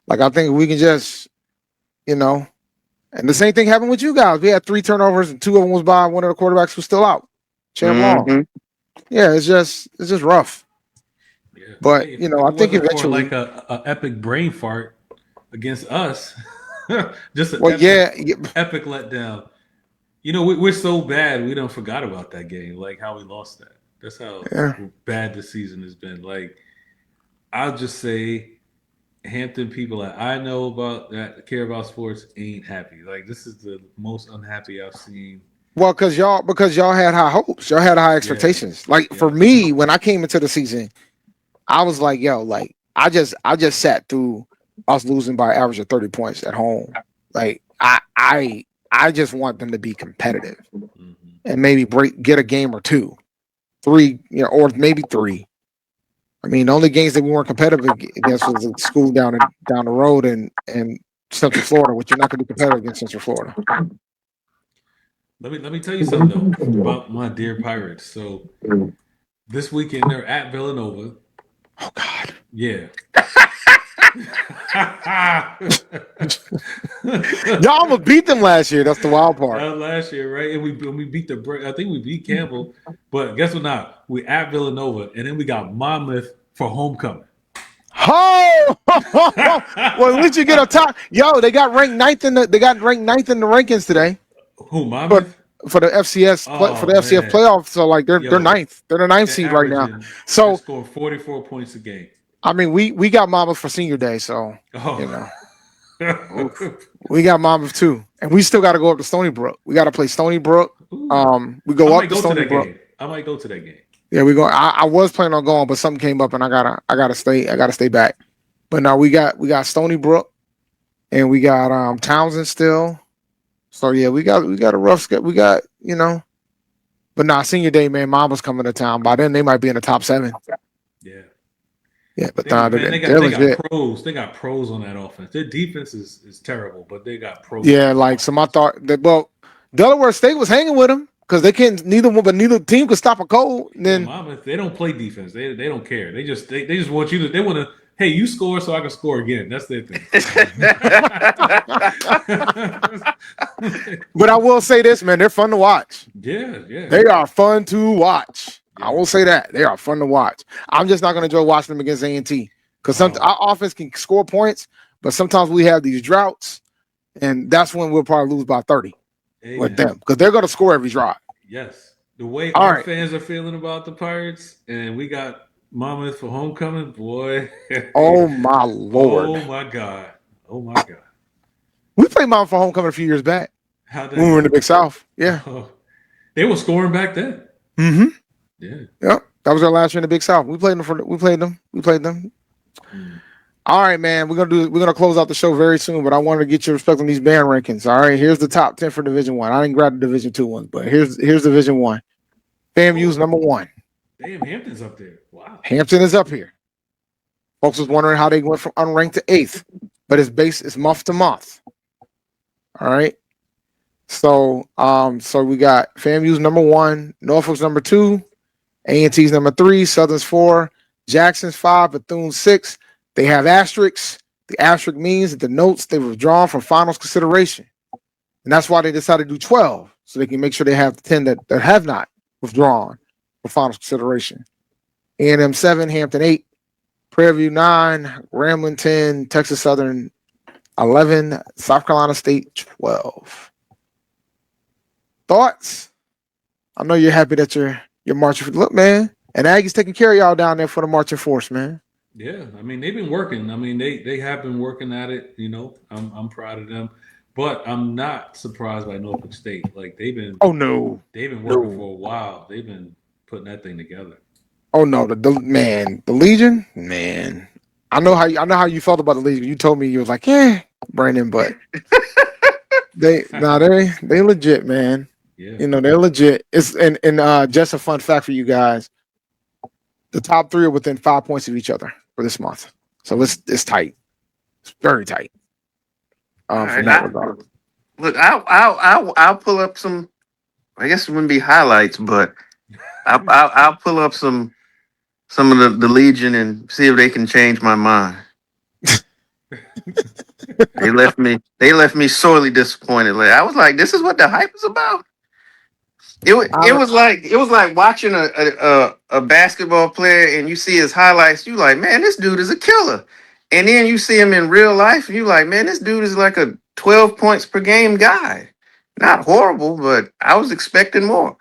Like I think we can just, you know, and the same thing happened with you guys. We had 3 turnovers and 2 of them was by one of the quarterbacks who's still out. Champ Long. Yeah, it's just rough. Yeah. But you know, I think eventually, like a epic brain fart against us, just an epic letdown. You know, we're so bad we don't forgot about that game, like how we lost that. That's how bad the season has been. Like, I'll just say, Hampton people that I know about that care about sports ain't happy. Like, this is the most unhappy I've seen. Well, because y'all had high hopes, y'all had high expectations. Yeah. Like for me, when I came into the season, I was like, yo, like I just sat through us losing by an average of 30 points at home. Like I just want them to be competitive and maybe get a game or 2, 3, you know, or maybe 3. I mean, the only games that we weren't competitive against was a school down the road and Central Florida, which you're not going to be competitive against Central Florida. Let me tell you something though about my dear Pirates. So this weekend they're at Villanova. Oh God. Yeah. Y'all almost beat them last year. That's the wild part. Last year, right? And we beat I think we beat Cavil. But guess what now? We at Villanova, and then we got Monmouth for homecoming. Oh, well, at least you get a top. Yo, they got ranked ninth in the rankings today. Who, Monmouth? For the FCS Man. playoff. So like they're Yo, ninth. They're the ninth seed right now. So they score 44 points a game. I mean, we got Monmouth for senior day, so you know. We got Monmouth too. And we still gotta go up to Stony Brook. We gotta play Stony Brook. We go up to Stony Brook. I might go to that game. Yeah, we go. I was planning on going, but something came up and I gotta stay back. But now we got Stony Brook and we got Townsend still. So yeah, we got a rough schedule. We got, but nah, senior day, man, Mama's coming to town. By then they might be in the top 7. Yeah. Yeah, but they got pros. They got pros on that offense. Their defense is terrible, but they got pros. Yeah, like some I thought that Delaware State was hanging with them because they can't neither team could stop a cold. And then they don't play defense. They don't care. They just want you to. They want to. Hey, you score so I can score again. That's their thing. But I will say this, man, they're fun to watch. Yeah. They are fun to watch. I will say that. They are fun to watch. I'm just not going to enjoy watching them against A&T because our offense can score points, but sometimes we have these droughts, and that's when we'll probably lose by 30 with them because they're going to score every drive. Yes. The way our fans are feeling about the Pirates, and we got Monmouth for homecoming, boy. Oh, my Lord. Oh, my God. We played Monmouth for homecoming a few years back. When we were in the Big South. Yeah. They were scoring back then. Mm-hmm. Yeah. Yep. That was our last year in the Big South. We played them. All right, man. We're gonna close out the show very soon, but I wanted to get your respect on these band rankings. All right. Here's the top 10 for Division 1. I didn't grab the Division 2 ones, but here's Division 1. FAMU's number 1. Damn, Hampton's up there. Wow. Hampton is up here. Folks was wondering how they went from unranked to 8th, but it's month to month. All right. So we got FAMU's number 1, Norfolk's number 2, A&T's number 3, Southern's 4, Jackson's 5, Bethune's 6. They have asterisks. The asterisk means that the notes they withdrawn from finals consideration. And that's why they decided to do 12, so they can make sure they have the 10 that have not withdrawn for finals consideration. A&M 7, Hampton 8, Prairie View 9, Grambling 10, Texas Southern 11, South Carolina State 12. Thoughts? I know you're happy that you're marching. Look, man, and Aggie's taking care of y'all down there for the marching force, man. Yeah, I mean they've been working. I mean they have been working at it. I'm proud of them, but I'm not surprised by Norfolk State. Like they've been. Oh no, they've been working for a while. They've been putting that thing together. Oh no, the Legion, man. I know how you felt about the Legion. You told me you was like, yeah, Brandon, but they legit, man. Yeah. They're legit. It's and just a fun fact for you guys. The top 3 are within 5 points of each other for this month. So it's tight. It's very tight. From that regard. Look, I'll pull up some. I guess it wouldn't be highlights, but I'll pull up some of the Legion and see if they can change my mind. They left me sorely disappointed. Like, I was like, this is what the hype is about. It was like watching a basketball player and you see his highlights. You like, man, this dude is a killer. And then you see him in real life and you like, man, this dude is like a 12 points per game guy. Not horrible, but I was expecting more.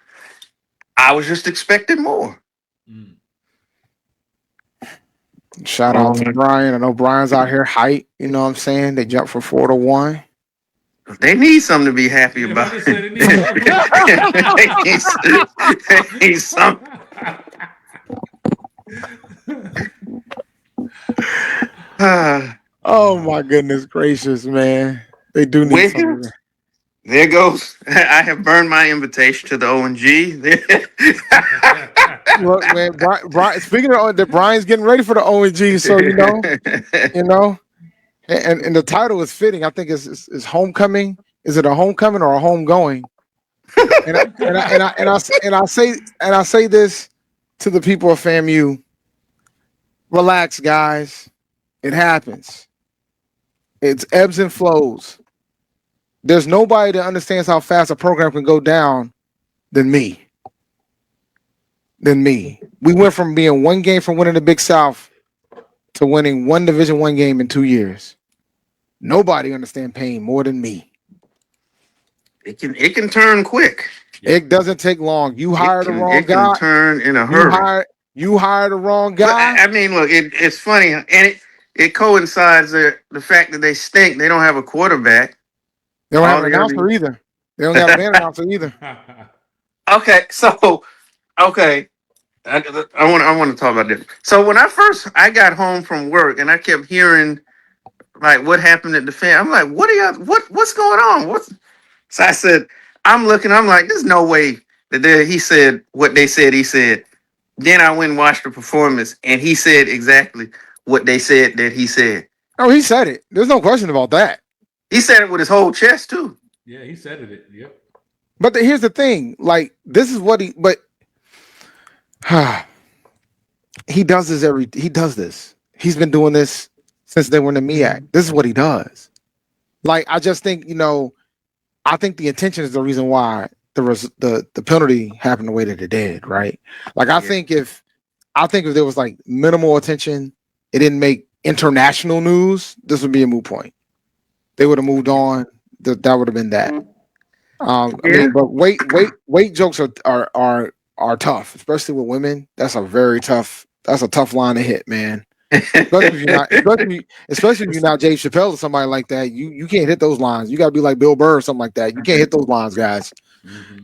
I was just expecting more. Shout out to Brian. I know Brian's out here hype. You know what I'm saying? They jumped from 4 to 1. They need something to be happy about. They need something. Oh my goodness gracious, man. They do need something. There goes. I have burned my invitation to the O&G. Look, man, Brian, speaking of that, Brian's getting ready for the O&G, so and the title is fitting. I think it's homecoming. Is it a homecoming or a homegoing? And I say this to the people of FAMU. Relax, guys. It happens. It's ebbs and flows. There's nobody that understands how fast a program can go down than me. We went from being 1 game from winning the Big South to winning one Division I game in 2 years. Nobody understands pain more than me. It can turn quick. It doesn't take long. You hire the wrong It can guy. turn in a hurry. You hire the wrong But, guy. I mean, look, it's funny, and it coincides the fact that they stink. They don't have a quarterback. They don't have an announcer either. They don't have an announcer either. Okay, so okay, I want to talk about this. So when I got home from work and I kept hearing like what happened at the fan, I'm like, what's going on? So I said, I'm looking, I'm like, there's no way that he said what they said he said. Then I went and watched the performance, and he said exactly what they said that he said. Oh, he said it. There's no question about that. He said it with his whole chest too. Yeah, he said it. Yep. But here's the thing. Like, this is what he does this he does this. He's been doing this since they were in the MEAC. This is what he does. Like, I just think, I think the intention is the reason why the penalty happened the way that it did, right? Like, I think if there was like minimal attention, it didn't make international news, this would be a moot point. They would have moved on. That would have been that. I mean, but weight jokes are tough, especially with women. That's a tough line to hit, man. Especially if you're not Dave Chappelle or somebody like that. You can't hit those lines. You gotta be like Bill Burr or something like that. You can't hit those lines, guys.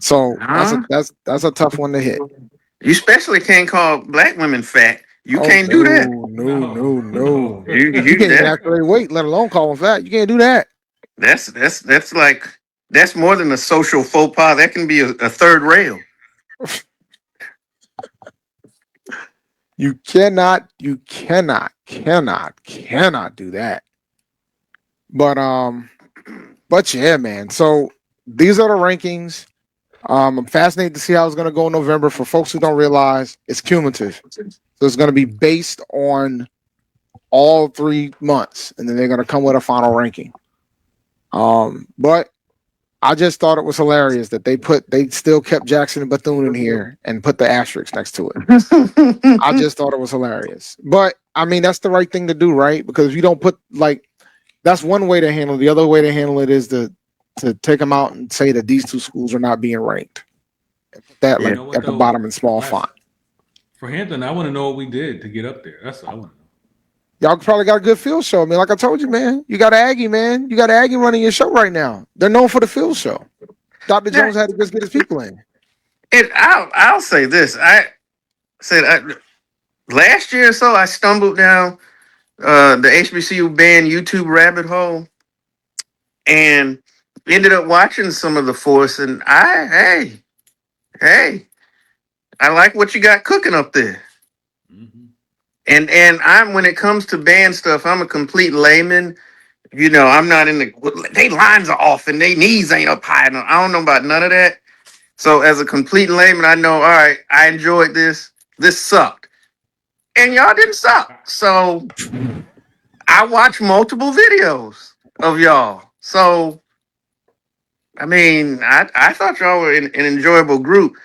So that's a tough one to hit. You especially can't call black women fat. You can't do that. No. You can't even actually weight, let alone call them fat. You can't do that. That's more than a social faux pas. That can be a third rail. You cannot do that. But yeah, man. So these are the rankings. I'm fascinated to see how it's going to go in November. For folks who don't realize, it's cumulative. So it's going to be based on all 3 months, and then they're going to come with a final ranking. But I just thought it was hilarious that they still kept Jackson and Bethune in here and put the asterisk next to it. I just thought it was hilarious. But I mean, that's the right thing to do, right? Because if you don't put that's one way to handle it. The other way to handle it is to take them out and say that these two schools are not being ranked. And put that at the bottom in small font. For Hampton, I want to know what we did to get up there. That's what I want to know. Y'all probably got a good field show. I mean, like I told you, man, you got Aggie, man. You got Aggie running your show right now. They're known for the field show. Dr. Jones had to just get his people in. And I'll say this. I said last year or so, I stumbled down the HBCU band YouTube rabbit hole and ended up watching some of the Force. And hey, I like what you got cooking up there. And when it comes to band stuff, I'm a complete layman. I'm not they lines are off and they knees ain't up high enough. I don't know about none of that. So as a complete layman, I know, all right, I enjoyed this. This sucked. And y'all didn't suck. So I watched multiple videos of y'all. So, I mean, I thought y'all were an enjoyable group.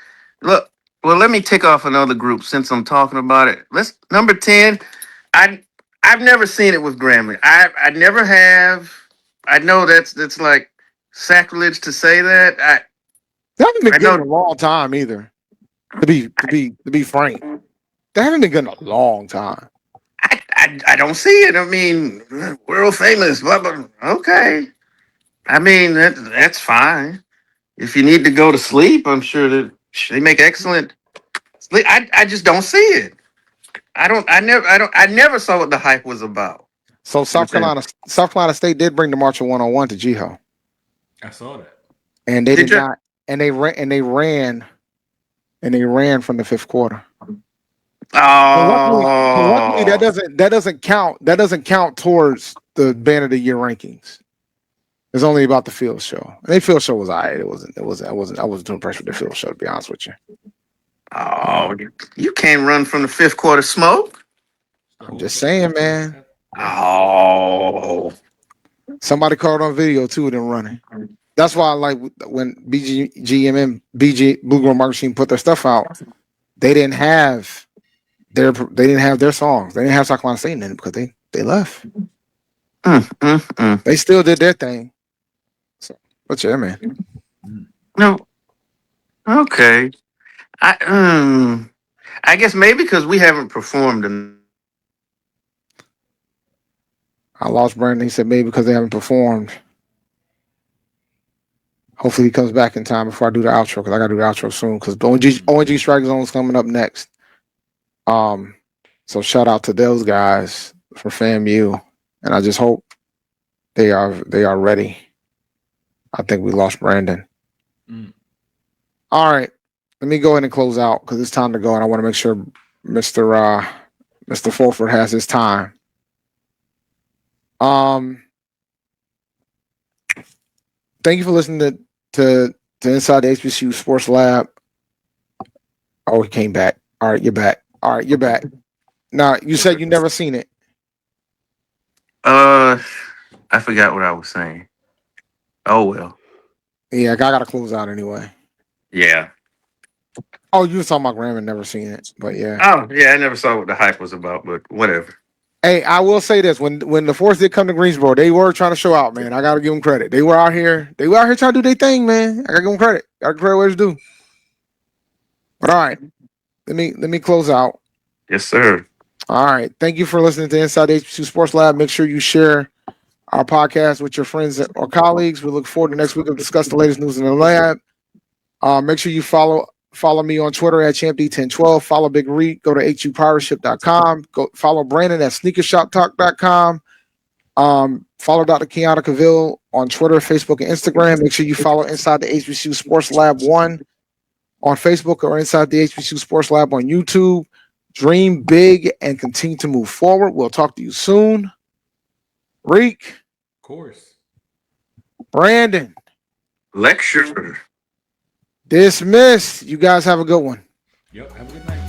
Look, well, let me tick off another group since I'm talking about it. Number 10. I've never seen it with Grambling. I never have. I know that's like sacrilege to say that. They haven't been good in a long time either. To be frank, they haven't been good in a long time. I don't see it. I mean, world famous, blah blah. Okay, I mean that's fine. If you need to go to sleep, I'm sure that they make excellent sleep. I just don't see it. I never saw what the hype was about. So South Carolina State did bring the March of 101 to Jiho. I saw that. And they did not, and they ran from the fifth quarter. Oh, luckily that doesn't count. That doesn't count towards the Band of the Year rankings. It's only about the field show. And the field show was alright. I wasn't too impressed with the field show, to be honest with you. Oh, you can't run from the fifth quarter smoke. I'm just saying, man. Oh, somebody caught on video too of them running. That's why I like when BG Blue Girl Marketing Machine put their stuff out. They didn't have they didn't have their songs. They didn't have South Carolina State in it because they left. They still did their thing. So, but yeah, man. No. Okay. I guess maybe because we haven't performed in. I lost Brandon. He said maybe because they haven't performed. Hopefully he comes back in time before I do the outro because I gotta do the outro soon because ONG Strike Zone is coming up next. So shout out to those guys for FAMU, and I just hope they are ready. I think we lost Brandon. All right, let me go ahead and close out because it's time to go, and I want to make sure Mr. Fulford has his time. Thank you for listening to Inside the HBCU Sports Lab. Oh, he came back. All right, you're back. Now, you said you never seen it. I forgot what I was saying. Oh well. Yeah, I gotta close out anyway. Yeah. Oh, you were talking about Graham and never seen it, but yeah. Oh yeah, I never saw what the hype was about, but whatever. Hey, I will say this: when the Force did come to Greensboro, they were trying to show out, man. I gotta give them credit. They were out here trying to do their thing, man. I gotta give them credit. Gotta give credit where it's due. But all right, let me close out. Yes, sir. All right, thank you for listening to Inside the HBCU Sports Lab. Make sure you share our podcast with your friends or colleagues. We look forward to next week to discuss the latest news in the lab. Make sure you follow me on Twitter at ChampD1012. Follow Big Reed. Go to hupiracy.com. Go follow Brandon at sneakershoptalk.com. Follow Dr. Kiana Cavil on Twitter, Facebook, and Instagram. Make sure you follow Inside the HBCU Sports Lab 1 on Facebook or Inside the HBCU Sports Lab on YouTube. Dream big and continue to move forward. We'll talk to you soon. Reek. Of course. Brandon. Lecture. Dismissed. You guys have a good one. Yep. Have a good night.